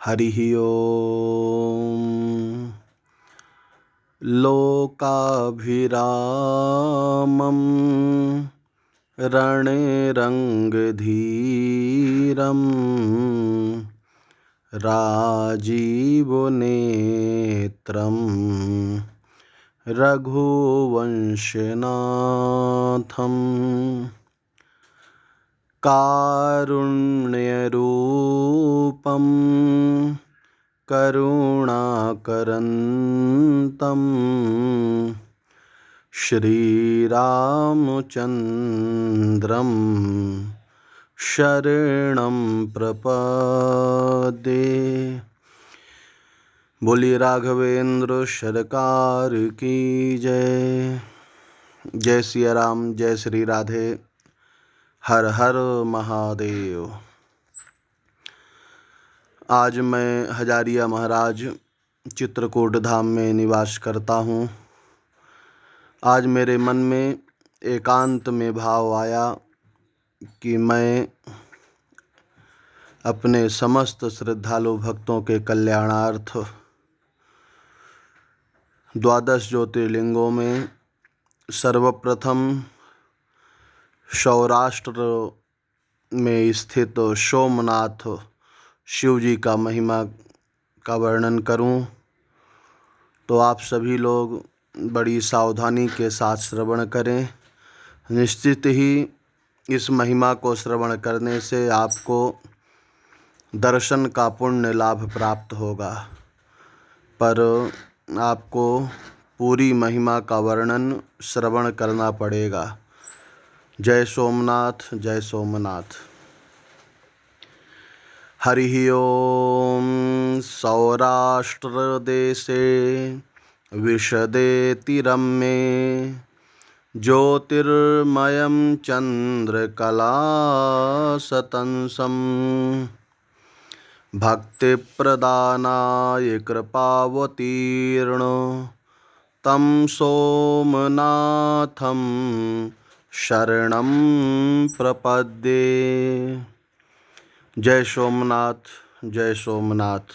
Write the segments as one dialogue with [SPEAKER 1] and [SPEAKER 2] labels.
[SPEAKER 1] हरिः ओम्। लोकाभिरामं रणे रङ्गधीरं राजीवनेत्रं रघुवंशनाथं कारुण्यरूपं करुणाकरन्तं श्रीरामचन्द्रं शरणं प्रपद्ये। बोलिए राघवेंद्र सरकार की जय। जय सिया राम, जय श्री राधे, हर हर महादेव। आज मैं हजारिया महाराज चित्रकूट धाम में निवास करता हूँ। आज मेरे मन में एकांत में भाव आया कि मैं अपने समस्त श्रद्धालु भक्तों के कल्याणार्थ 12 ज्योतिर्लिंगों में सर्वप्रथम सौराष्ट्र में स्थित सोमनाथ शिव जी का महिमा का वर्णन करूं, तो आप सभी लोग बड़ी सावधानी के साथ श्रवण करें। निश्चित ही इस महिमा को श्रवण करने से आपको दर्शन का पुण्य लाभ प्राप्त होगा, पर आपको पूरी महिमा का वर्णन श्रवण करना पड़ेगा। जय सोमनाथ, जय सोमनाथ। हरिः ओम्। सौराष्ट्रदेशे विशदेति रम्ये ज्योतिर्मयं चन्द्रकलाशतंसम् भक्तिप्रदानाय कृपावतीर्ण तं सोमनाथं शरणं प्रपद्ये। जय सोमनाथ, जय सोमनाथ।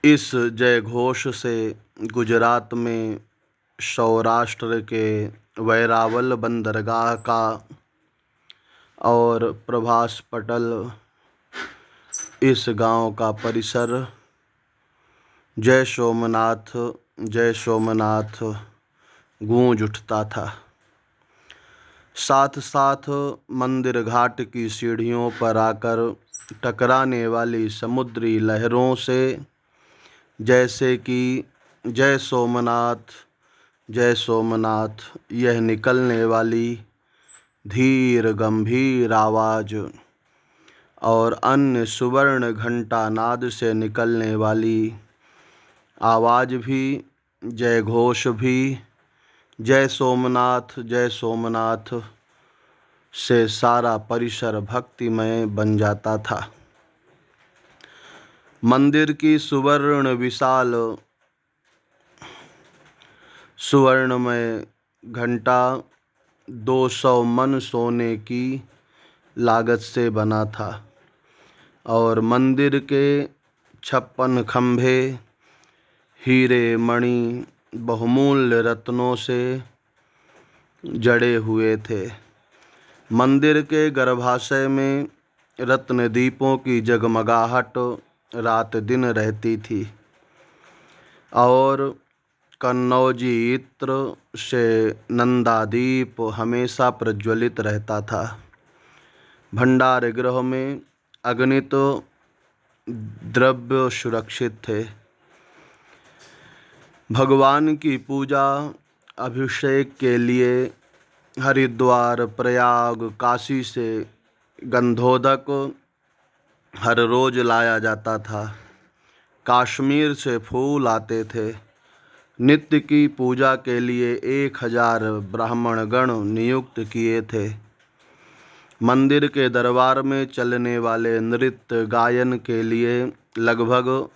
[SPEAKER 1] इस जय घोष से गुजरात में सौराष्ट्र के वैरावल बंदरगाह का और प्रभास पटल इस गांव का परिसर जय सोमनाथ, जय सोमनाथ गूंज उठता था। साथ साथ मंदिर घाट की सीढ़ियों पर आकर टकराने वाली समुद्री लहरों से जैसे कि जय सोमनाथ, जय सोमनाथ यह निकलने वाली धीर गंभीर आवाज़ और अन्य सुवर्ण घंटा नाद से निकलने वाली आवाज़ भी, जय घोष भी, जय सोमनाथ, जय सोमनाथ से सारा परिसर भक्तिमय बन जाता था। मंदिर की सुवर्णमय घंटा 200 मन सोने की लागत से बना था और मंदिर के 56 खंभे हीरे मणि बहुमूल्य रत्नों से जड़े हुए थे। मंदिर के गर्भाशय में रत्न दीपों की जगमगाहट रात दिन रहती थी और कन्नौजी इत्र से नंदादीप हमेशा प्रज्वलित रहता था। भंडार गृह में अगणित द्रव्य सुरक्षित थे। भगवान की पूजा अभिषेक के लिए हरिद्वार, प्रयाग, काशी से गंधोदक हर रोज लाया जाता था। कश्मीर से फूल आते थे। नित्य की पूजा के लिए 1000 ब्राह्मण गण नियुक्त किए थे। मंदिर के दरबार में चलने वाले नृत्य गायन के लिए लगभग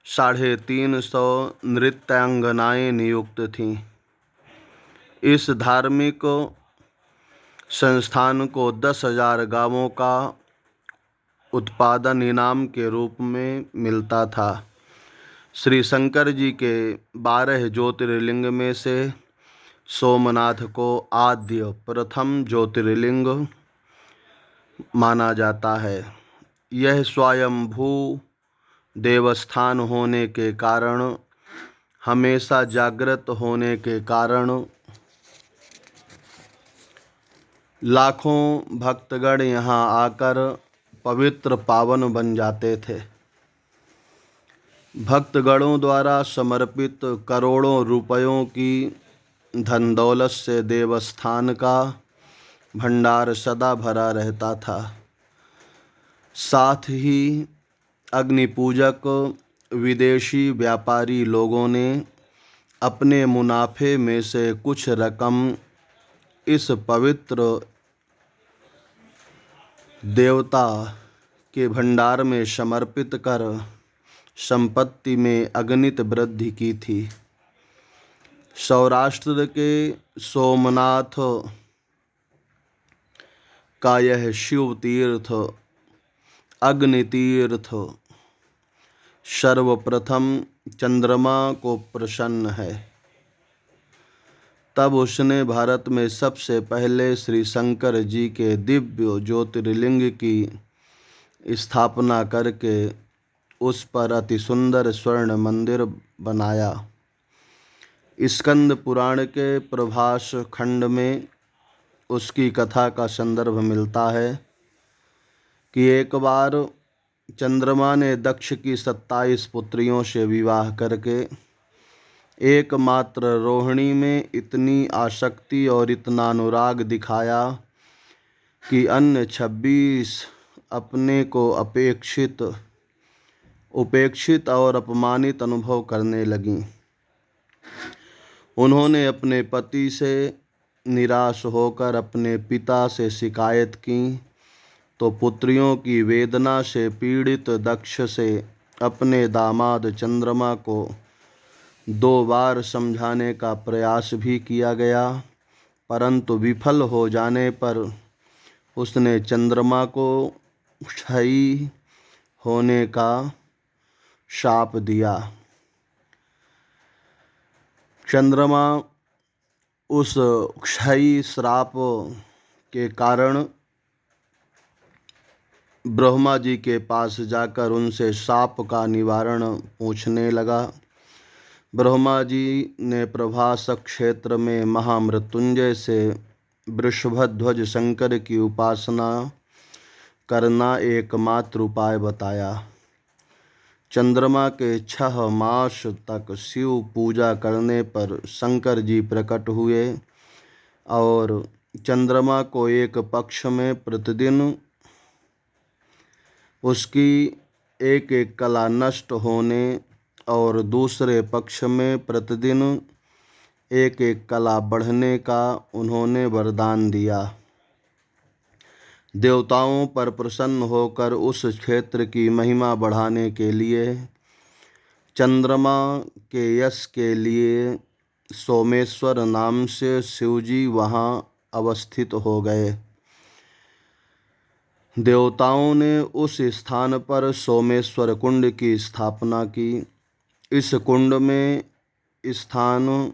[SPEAKER 1] 350 नृत्यांगनाएं नियुक्त थीं। इस धार्मिक संस्थान को 10,000 गांवों का उत्पादन इनाम के रूप में मिलता था। श्री शंकर जी के 12 ज्योतिर्लिंग में से सोमनाथ को आद्य प्रथम ज्योतिर्लिंग माना जाता है। यह स्वयंभू देवस्थान होने के कारण, हमेशा जागृत होने के कारण लाखों भक्तगण यहाँ आकर पवित्र पावन बन जाते थे। भक्तगणों द्वारा समर्पित करोड़ों रुपयों की धन दौलत से देवस्थान का भंडार सदा भरा रहता था। साथ ही अग्नि पूजक विदेशी व्यापारी लोगों ने अपने मुनाफे में से कुछ रकम इस पवित्र देवता के भंडार में समर्पित कर संपत्ति में अगणित वृद्धि की थी। सौराष्ट्र के सोमनाथ का यह शिव तीर्थ, अग्नि तीर्थ, सर्वप्रथम चंद्रमा को प्रसन्न है। तब उसने भारत में सबसे पहले श्री शंकर जी के दिव्य ज्योतिर्लिंग की स्थापना करके उस पर अति सुंदर स्वर्ण मंदिर बनाया। स्कंद पुराण के प्रभास खंड में उसकी कथा का संदर्भ मिलता है कि एक बार चंद्रमा ने दक्ष की 27 पुत्रियों से विवाह करके एकमात्र रोहिणी में इतनी आसक्ति और इतना अनुराग दिखाया कि अन्य 26 अपने को उपेक्षित और अपमानित अनुभव करने लगीं। उन्होंने अपने पति से निराश होकर अपने पिता से शिकायत की तो पुत्रियों की वेदना से पीड़ित दक्ष से अपने दामाद चंद्रमा को 2 बार समझाने का प्रयास भी किया गया, परंतु विफल हो जाने पर उसने चंद्रमा को क्षयी होने का शाप दिया। चंद्रमा उस क्षयी श्राप के कारण ब्रह्मा जी के पास जाकर उनसे शाप का निवारण पूछने लगा। ब्रह्मा जी ने प्रभास क्षेत्र में महामृत्युंजय से वृषभध्वज शंकर की उपासना करना एकमात्र उपाय बताया। चंद्रमा के 6 मास तक शिव पूजा करने पर शंकर जी प्रकट हुए और चंद्रमा को एक पक्ष में प्रतिदिन उसकी एक एक कला नष्ट होने और दूसरे पक्ष में प्रतिदिन एक एक कला बढ़ने का उन्होंने वरदान दिया। देवताओं पर प्रसन्न होकर उस क्षेत्र की महिमा बढ़ाने के लिए चंद्रमा के यश के लिए सोमेश्वर नाम से शिवजी वहाँ अवस्थित हो गए। देवताओं ने उस स्थान पर सोमेश्वर कुंड की स्थापना की। इस कुंड में स्नान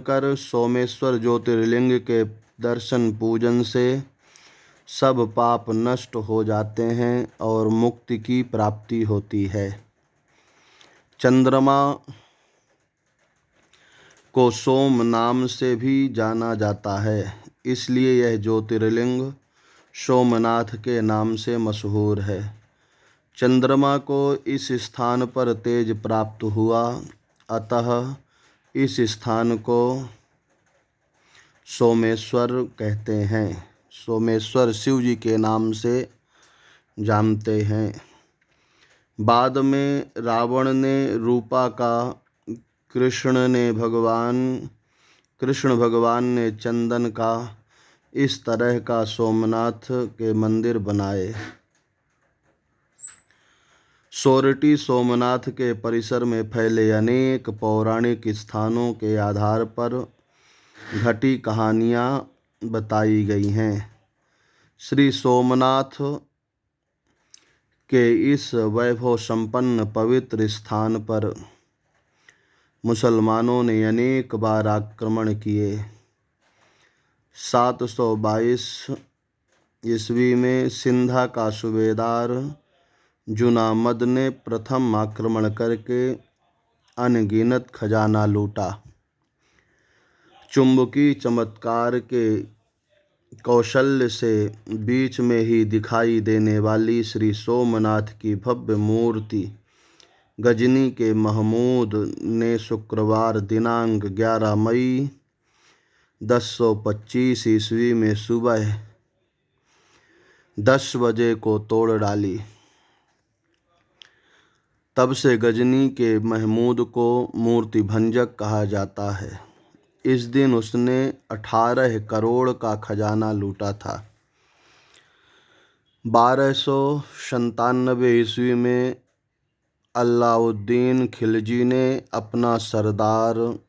[SPEAKER 1] कर सोमेश्वर ज्योतिर्लिंग के दर्शन पूजन से सब पाप नष्ट हो जाते हैं और मुक्ति की प्राप्ति होती है। चंद्रमा को सोम नाम से भी जाना जाता है, इसलिए यह ज्योतिर्लिंग सोमनाथ के नाम से मशहूर है। चंद्रमा को इस स्थान पर तेज प्राप्त हुआ, अतः इस स्थान को सोमेश्वर कहते हैं। सोमेश्वर शिव जी के नाम से जानते हैं। बाद में रावण ने रूपा का कृष्ण भगवान ने चंदन का इस तरह का सोमनाथ के मंदिर बनाए। सोरठी सोमनाथ के परिसर में फैले अनेक पौराणिक स्थानों के आधार पर घटी कहानियाँ बताई गई हैं। श्री सोमनाथ के इस वैभव संपन्न पवित्र स्थान पर मुसलमानों ने अनेक बार आक्रमण किए। 722 ईस्वी में सिंधा का सूबेदार जुनामद ने प्रथम आक्रमण करके अनगिनत खजाना लूटा। चुंबकीय चमत्कार के कौशल्य से बीच में ही दिखाई देने वाली श्री सोमनाथ की भव्य मूर्ति गजनी के महमूद ने शुक्रवार दिनांक 11 मई 1025 ईस्वी में सुबह 10 बजे को तोड़ डाली। तब से गजनी के महमूद को मूर्ति भंजक कहा जाता है। इस दिन उसने 18 करोड़ का खजाना लूटा था। 1297 ईस्वी में अलाउद्दीन खिलजी ने अपना सरदार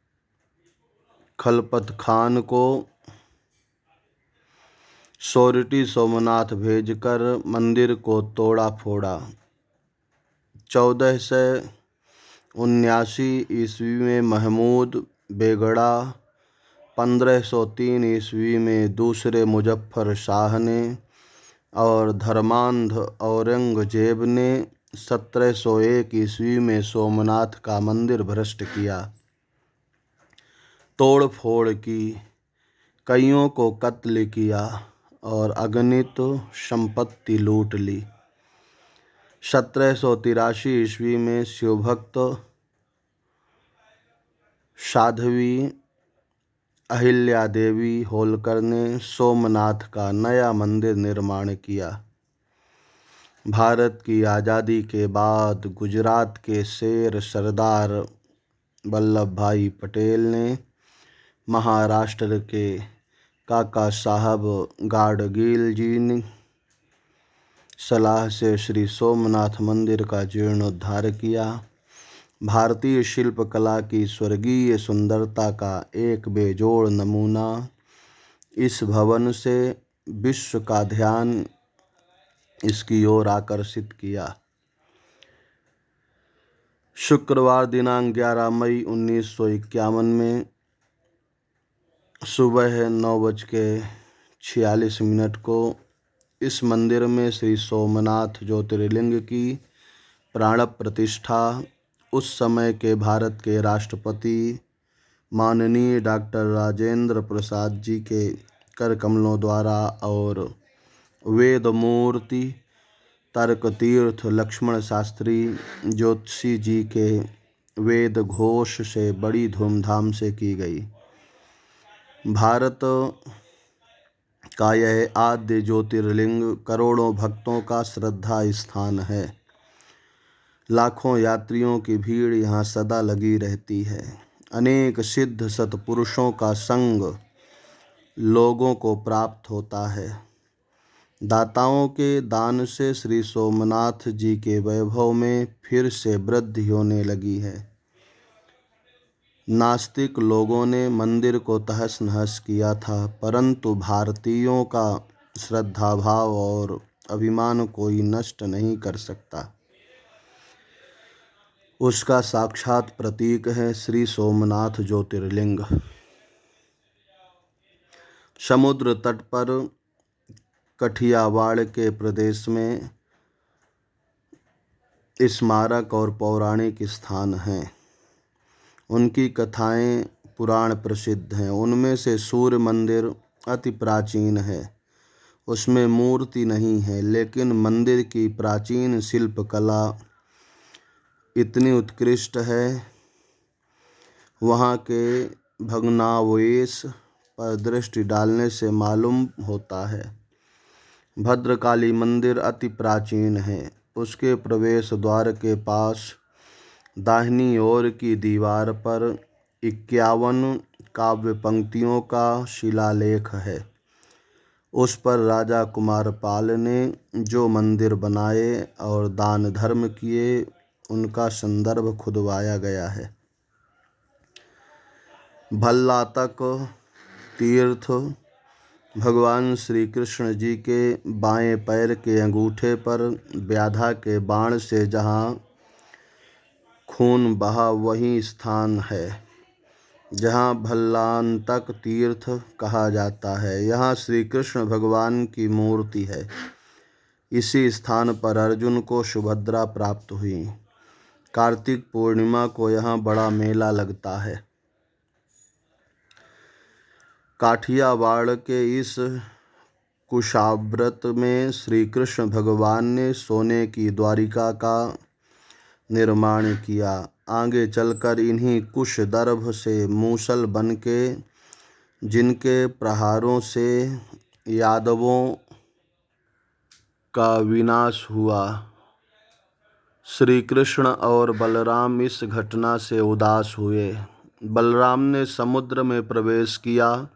[SPEAKER 1] खलपत खान को सोरठी सोमनाथ भेजकर मंदिर को तोड़ा फोड़ा। 1479 ईस्वी में महमूद बेगड़ा, 1503 ईस्वी में दूसरे मुजफ्फर शाह ने और धर्मांध औरंगजेब ने 1701 ईस्वी में सोमनाथ का मंदिर भ्रष्ट किया, तोड़ फोड़ की, कईयों को कत्ल किया और अगणित संपत्ति लूट ली। 1783 ईस्वी में शिवभक्त साध्वी अहिल्या देवी होलकर ने सोमनाथ का नया मंदिर निर्माण किया। भारत की आज़ादी के बाद गुजरात के शेर सरदार वल्लभ भाई पटेल ने महाराष्ट्र के काका साहब गाडगील जी ने सलाह से श्री सोमनाथ मंदिर का जीर्णोद्धार किया। भारतीय शिल्पकला की स्वर्गीय सुंदरता का एक बेजोड़ नमूना इस भवन से विश्व का ध्यान इसकी ओर आकर्षित किया। शुक्रवार दिनांक 11 मई 1951 में सुबह 9:46 को इस मंदिर में श्री सोमनाथ ज्योतिर्लिंग की प्राण प्रतिष्ठा उस समय के भारत के राष्ट्रपति माननीय डॉक्टर राजेंद्र प्रसाद जी के कर कमलों द्वारा और वेद मूर्ति तर्क तीर्थ लक्ष्मण शास्त्री ज्योतिषी जी के वेद घोष से बड़ी धूमधाम से की गई। भारत का यह आद्य ज्योतिर्लिंग करोड़ों भक्तों का श्रद्धा स्थान है। लाखों यात्रियों की भीड़ यहाँ सदा लगी रहती है। अनेक सिद्ध सत्पुरुषों का संग लोगों को प्राप्त होता है। दाताओं के दान से श्री सोमनाथ जी के वैभव में फिर से वृद्धि होने लगी है। नास्तिक लोगों ने मंदिर को तहस नहस किया था, परंतु भारतीयों का श्रद्धाभाव और अभिमान कोई नष्ट नहीं कर सकता। उसका साक्षात प्रतीक है श्री सोमनाथ ज्योतिर्लिंग। समुद्र तट पर कठियावाड़ के प्रदेश में स्मारक और पौराणिक स्थान हैं। उनकी कथाएं पुराण प्रसिद्ध हैं। उनमें से सूर्य मंदिर अति प्राचीन है। उसमें मूर्ति नहीं है, लेकिन मंदिर की प्राचीन शिल्पकला इतनी उत्कृष्ट है, वहाँ के भग्नावशेष पर दृष्टि डालने से मालूम होता है। भद्रकाली मंदिर अति प्राचीन है। उसके प्रवेश द्वार के पास दाहिनी ओर की दीवार पर 51 काव्य पंक्तियों का शिलालेख है। उस पर राजा कुमारपाल ने जो मंदिर बनाए और दान धर्म किए, उनका संदर्भ खुदवाया गया है। भल्लातक तीर्थ भगवान श्री कृष्ण जी के बाएं पैर के अंगूठे पर व्याधा के बाण से जहाँ खून बहा वही स्थान है जहाँ भल्लांतक तीर्थ कहा जाता है। यहाँ श्री कृष्ण भगवान की मूर्ति है। इसी स्थान पर अर्जुन को सुभद्रा प्राप्त हुई। कार्तिक पूर्णिमा को यहाँ बड़ा मेला लगता है। काठियावाड़ के इस कुशाव्रत में श्री कृष्ण भगवान ने सोने की द्वारिका का निर्माण किया। आगे चलकर इन्हीं कुश दर्भ से मूसल बनके जिनके प्रहारों से यादवों का विनाश हुआ, श्री कृष्ण और बलराम इस घटना से उदास हुए। बलराम ने समुद्र में प्रवेश किया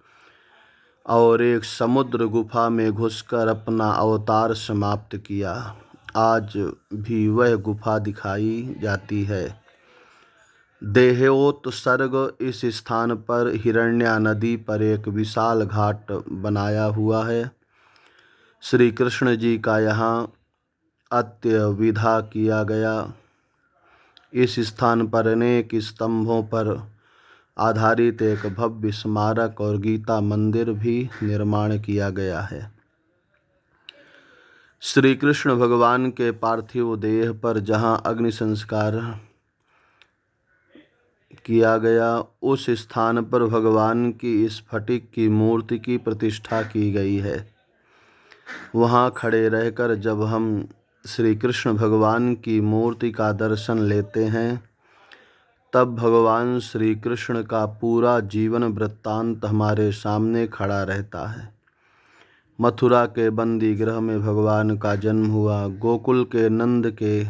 [SPEAKER 1] और एक समुद्र गुफा में घुसकर अपना अवतार समाप्त किया। आज भी वह गुफा दिखाई जाती है। देहोत्सर्ग इस स्थान पर हिरण्या नदी पर एक विशाल घाट बनाया हुआ है। श्री कृष्ण जी का यहाँ अंत्यविधा किया गया। इस स्थान पर अनेक स्तंभों पर आधारित एक भव्य स्मारक और गीता मंदिर भी निर्माण किया गया है। श्री कृष्ण भगवान के पार्थिव देह पर जहाँ अग्नि संस्कार किया गया, उस स्थान पर भगवान की स्फटिक की मूर्ति की प्रतिष्ठा की गई है। वहाँ खड़े रहकर जब हम श्री कृष्ण भगवान की मूर्ति का दर्शन लेते हैं, तब भगवान श्री कृष्ण का पूरा जीवन वृत्तांत हमारे सामने खड़ा रहता है। मथुरा के बंदी गृह में भगवान का जन्म हुआ। गोकुल के नंद के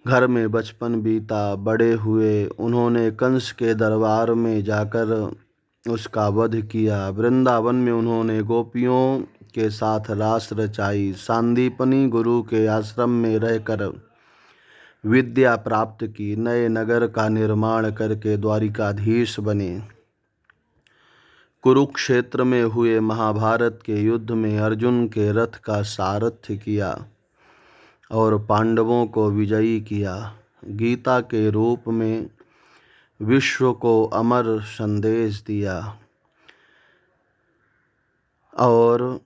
[SPEAKER 1] घर में बचपन बीता। बड़े हुए उन्होंने कंस के दरबार में जाकर उसका वध किया। वृंदावन में उन्होंने गोपियों के साथ रास रचाई। सांदीपनी गुरु के आश्रम में रहकर विद्या प्राप्त की। नए नगर का निर्माण करके द्वारिकाधीश बने। कुरुक्षेत्र में हुए महाभारत के युद्ध में अर्जुन के रथ का सारथ्य किया और पांडवों को विजयी किया। गीता के रूप में विश्व को अमर संदेश दिया और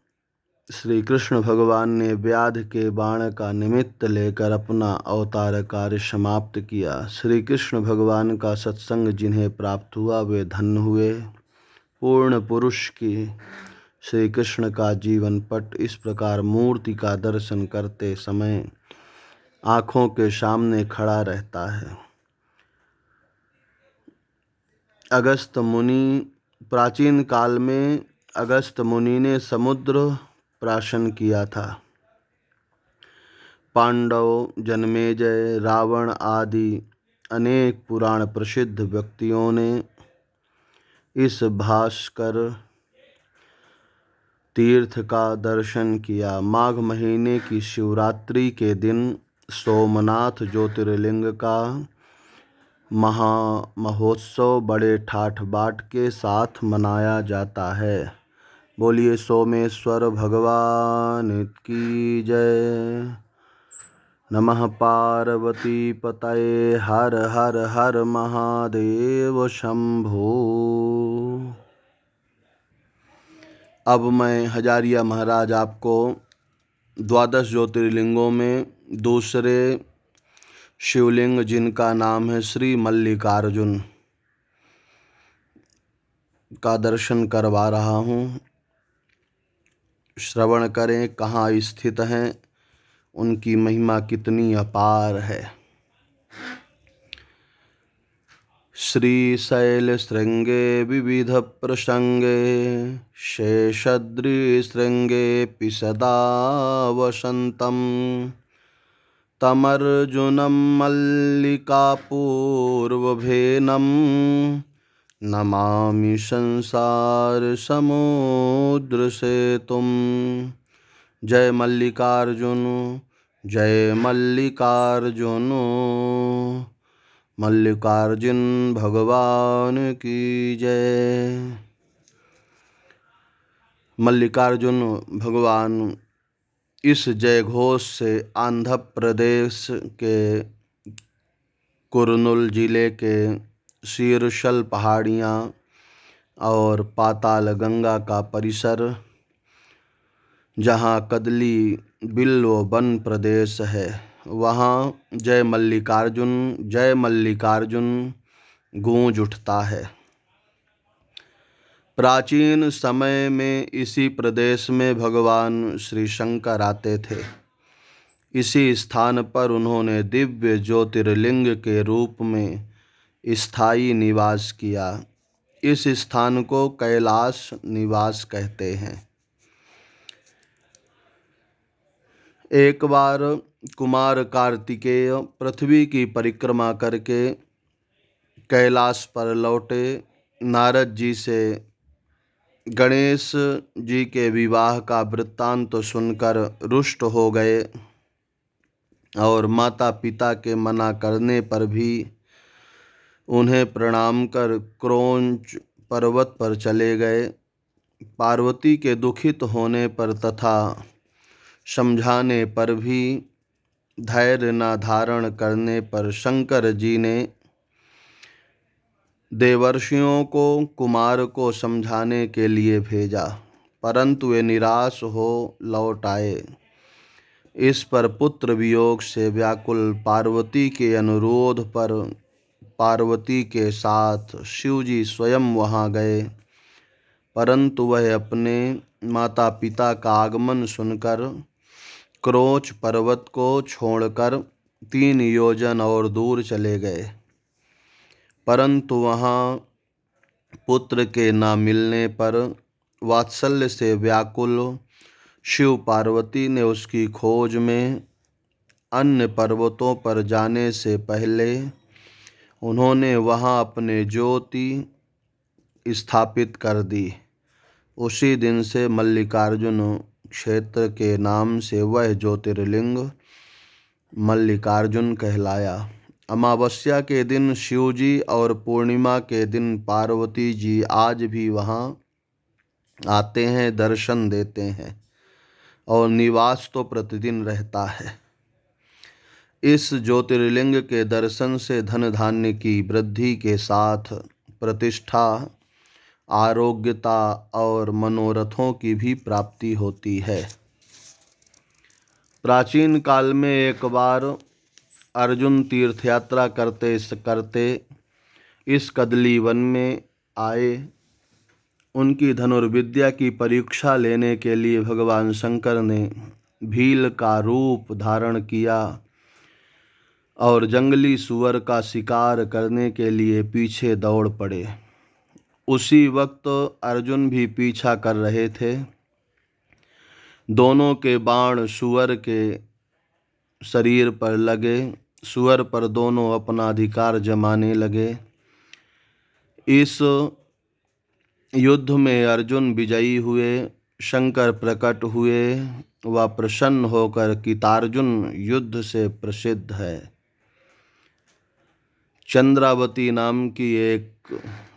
[SPEAKER 1] श्री कृष्ण भगवान ने व्याध के बाण का निमित्त लेकर अपना अवतार कार्य समाप्त किया। श्री कृष्ण भगवान का सत्संग जिन्हें प्राप्त हुआ वे धन्य हुए। पूर्ण पुरुष की श्री कृष्ण का जीवन पट इस प्रकार मूर्ति का दर्शन करते समय आँखों के सामने खड़ा रहता है। अगस्त मुनि, प्राचीन काल में अगस्त मुनि ने समुद्र प्राशन किया था। पांडव, जन्मेजय, रावण आदि अनेक पुराण प्रसिद्ध व्यक्तियों ने इस भास्कर तीर्थ का दर्शन किया। माघ महीने की शिवरात्रि के दिन सोमनाथ ज्योतिर्लिंग का महोत्सव बड़े ठाठ बाट के साथ मनाया जाता है। बोलिए सोमेश्वर भगवान की जय। नमः पार्वती पतये हर हर हर महादेव शंभो। अब मैं हजारिया महाराज आपको 12 ज्योतिर्लिंगों में दूसरे शिवलिंग जिनका नाम है श्री मल्लिकार्जुन का दर्शन करवा रहा हूँ। श्रवण करें कहाँ स्थित हैं, उनकी महिमा कितनी अपार है। श्रीशैल श्रृंगे विविध प्रसंगे शेषद्रि श्रृंगे सदा वसंतम तमर्जुनं मल्लिकापूर्वभेनं नमामि संसार समुद्र सेतुं। जय मल्लिकार्जुन, जय मल्लिकार्जुन, मल्लिकार्जुन भगवान की जय। मल्लिकार्जुन भगवान इस जय घोष से आंध्र प्रदेश के कुर्नूल जिले के शीर्षल पहाड़ियाँ और पाताल गंगा का परिसर, जहाँ कदली बिल्व वन प्रदेश है, वहाँ जय मल्लिकार्जुन गूंज उठता है। प्राचीन समय में इसी प्रदेश में भगवान श्री शंकर आते थे। इसी स्थान पर उन्होंने दिव्य ज्योतिर्लिंग के रूप में स्थायी निवास किया। इस स्थान को कैलाश निवास कहते हैं। एक बार कुमार कार्तिकेय पृथ्वी की परिक्रमा करके कैलाश पर लौटे। नारद जी से गणेश जी के विवाह का वृत्तांत सुनकर रुष्ट हो गए और माता पिता के मना करने पर भी उन्हें प्रणाम कर क्रौंच पर्वत पर चले गए। पार्वती के दुखित होने पर तथा समझाने पर भी धैर्य न धारण करने पर शंकर जी ने देवर्षियों को कुमार को समझाने के लिए भेजा, परंतु वे निराश हो लौट आए। इस पर पुत्र वियोग से व्याकुल पार्वती के अनुरोध पर पार्वती के साथ शिवजी स्वयं वहां गए, परंतु वह अपने माता पिता का आगमन सुनकर क्रौंच पर्वत को छोड़कर 3 योजन और दूर चले गए। परंतु वहाँ पुत्र के न मिलने पर वात्सल्य से व्याकुल शिव पार्वती ने उसकी खोज में अन्य पर्वतों पर जाने से पहले उन्होंने वहाँ अपने ज्योति स्थापित कर दी। उसी दिन से मल्लिकार्जुन क्षेत्र के नाम से वह ज्योतिर्लिंग मल्लिकार्जुन कहलाया। अमावस्या के दिन शिवजी और पूर्णिमा के दिन पार्वती जी आज भी वहाँ आते हैं, दर्शन देते हैं और निवास तो प्रतिदिन रहता है। इस ज्योतिर्लिंग के दर्शन से धन धान्य की वृद्धि के साथ प्रतिष्ठा, आरोग्यता और मनोरथों की भी प्राप्ति होती है। प्राचीन काल में एक बार अर्जुन तीर्थ यात्रा करते करते इस कदली वन में आए। उनकी धनुर्विद्या की परीक्षा लेने के लिए भगवान शंकर ने भील का रूप धारण किया और जंगली सुअर का शिकार करने के लिए पीछे दौड़ पड़े। उसी वक्त अर्जुन भी पीछा कर रहे थे। दोनों के बाण सुअर के शरीर पर लगे। सुअर पर दोनों अपना अधिकार जमाने लगे। इस युद्ध में अर्जुन विजयी हुए। शंकर प्रकट हुए। वह प्रसन्न होकर कितार्जुन युद्ध से प्रसिद्ध है। चंद्रावती नाम की एक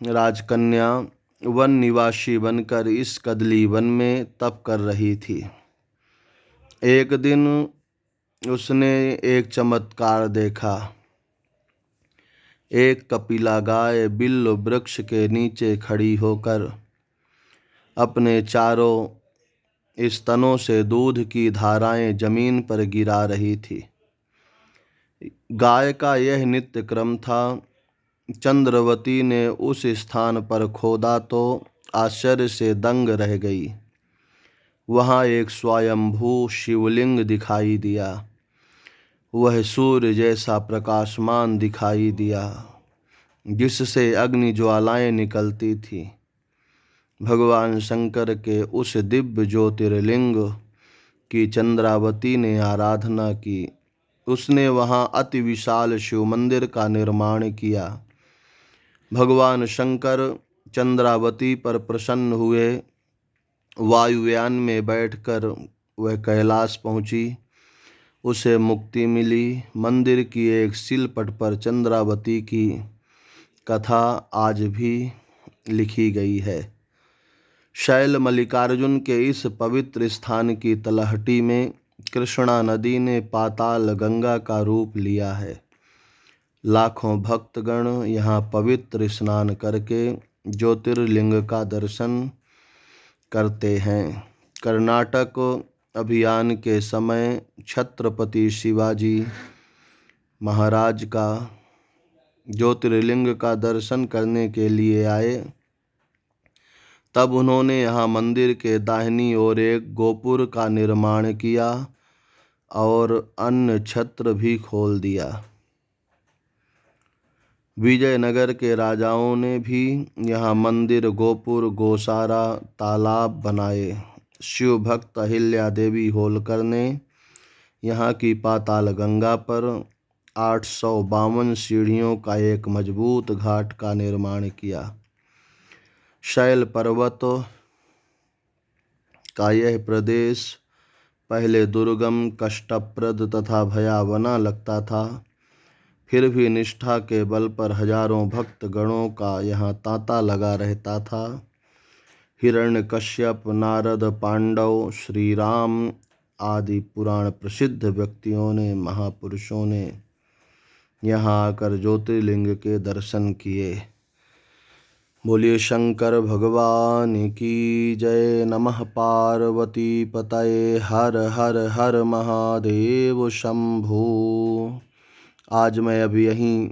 [SPEAKER 1] राजकन्या वन निवासी बनकर इस कदली वन में तप कर रही थी। एक दिन उसने एक चमत्कार देखा। एक कपिला गाय बिल्व वृक्ष के नीचे खड़ी होकर अपने चारों स्तनों से दूध की धाराएं जमीन पर गिरा रही थी। गाय का यह नित्य क्रम था। चंद्रवती ने उस स्थान पर खोदा तो आश्चर्य से दंग रह गई। वहाँ एक स्वयंभू शिवलिंग दिखाई दिया। वह सूर्य जैसा प्रकाशमान दिखाई दिया, जिससे अग्नि ज्वालाएं निकलती थी। भगवान शंकर के उस दिव्य ज्योतिर्लिंग की चंद्रावती ने आराधना की। उसने वहाँ अति विशाल शिव मंदिर का निर्माण किया। भगवान शंकर चंद्रावती पर प्रसन्न हुए। वायुयान में बैठकर वह कैलाश पहुँची। उसे मुक्ति मिली। मंदिर की एक शिलपट पर चंद्रावती की कथा आज भी लिखी गई है। शैल मल्लिकार्जुन के इस पवित्र स्थान की तलहटी में कृष्णा नदी ने पाताल गंगा का रूप लिया है। लाखों भक्तगण यहाँ पवित्र स्नान करके ज्योतिर्लिंग का दर्शन करते हैं। कर्नाटक अभियान के समय छत्रपति शिवाजी महाराज का ज्योतिर्लिंग का दर्शन करने के लिए आए। तब उन्होंने यहाँ मंदिर के दाहिनी ओर एक गोपुर का निर्माण किया और अन्न छत्र भी खोल दिया। विजयनगर के राजाओं ने भी यहाँ मंदिर, गोपुर, गौशाला, तालाब बनाए। शिव भक्त अहिल्या देवी होलकर ने यहाँ की पाताल गंगा पर 852 सीढ़ियों का एक मजबूत घाट का निर्माण किया। शैल पर्वत का यह प्रदेश पहले दुर्गम, कष्टप्रद तथा भयावना लगता था, फिर भी निष्ठा के बल पर हजारों भक्त गणों का यहाँ तांता लगा रहता था। हिरण्यकश्यप, नारद, पांडव, श्री राम आदि पुराण प्रसिद्ध व्यक्तियों ने, महापुरुषों ने यहाँ आकर ज्योतिर्लिंग के दर्शन किए। बोलिए शंकर भगवान की जय। नमः पार्वती पतये। हर हर हर महादेव शंभो। आज मैं अभी यहीं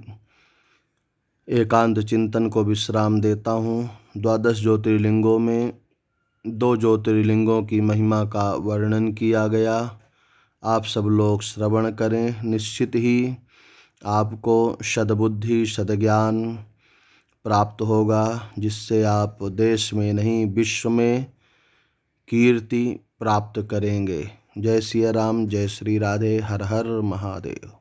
[SPEAKER 1] एकांत चिंतन को विश्राम देता हूँ। 12 ज्योतिर्लिंगों में 2 ज्योतिर्लिंगों की महिमा का वर्णन किया गया। आप सब लोग श्रवण करें। निश्चित ही आपको सद्बुद्धि, सद्ज्ञान प्राप्त होगा, जिससे आप देश में नहीं विश्व में कीर्ति प्राप्त करेंगे। जय सिया राम, जय श्री राधे। हर हर महादेव।